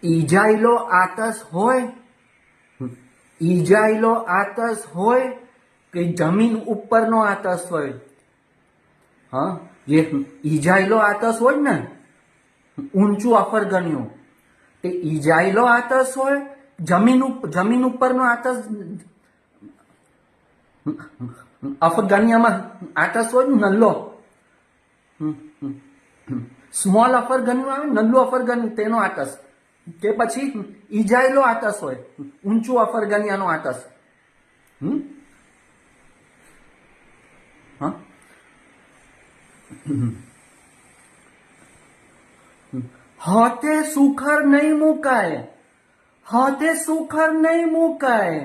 ઈજાયેલો આતશ હોય, ઈજાયેલો આતશ હોય કે જમીન ઉપરનો આતશ હોય? હા, જે ઈજાયેલો આતશ હોય ને, ઊંચું અફરગન્યું, તે ઈજાયેલો આતશ હોય, જમીન ઉપરનો આતશ, અફરગનિયામાં આતશ હોય નલ્લો, સ્મોલ અફરગન્યું આવે, નલ્લું અફરગન્યું તેનો આતશ, કે પછી ઈજાયેલો આતશ હોય, ઊંચું અફરગનિયાનો આતશ. હા, હાથે સુખર નહીં મુકાય, હાથે સુખર નહીં મુકાય.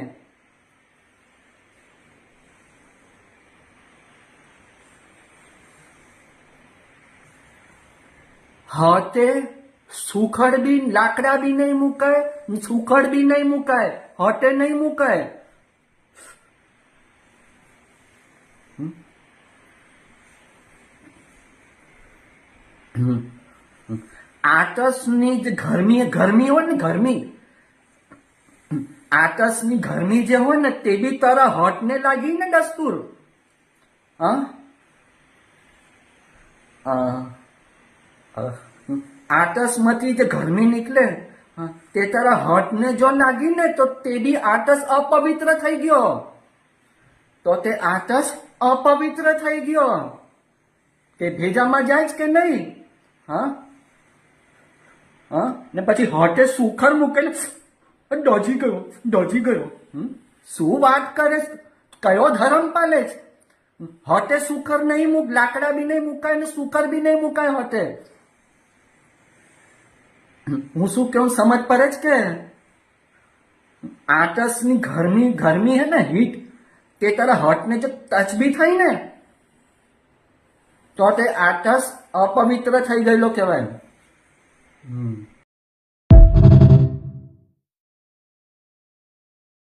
હાથે સુખડ બી, લાકડા બી નહીં મુકાય, સુખડ બી નહીં મુકાય, હાથે નહીં મુકાય. આતશની જે ગરમી હોય ને, ગરમી, આતશની ગરમી જે હોય ને તે બી તારા હોઠને લાગી ને દસ્તુર. આતશમાંથી જે ગરમી નીકળે તે તારા હોઠને જો લાગી ને તો તે બી આતશ અપવિત્ર થઈ ગયો, તો તે આતશ અપવિત્ર થઈ ગયો. તે ભેજામાં જાય કે નહીં? હા, ને પછી હોઠે સુખર મૂકેલ, ડોજી ગયો, ડોજી ગયો. શું વાત કરે? કયો ધર્મ પાલે છે? હોઠે સુખર નહીં મૂક, લાકડા બી નહીં મુકાય ને સુખર બી નહીં મુકાય હોઠે. હું શું કેવું સમજ પડે છે કે આતશની ગરમી હે ને, હીટ, તે તારા હોઠને જો ટચ બી થઈ ને તો તે આતશ અપવિત્ર થઈ ગયેલો કહેવાય.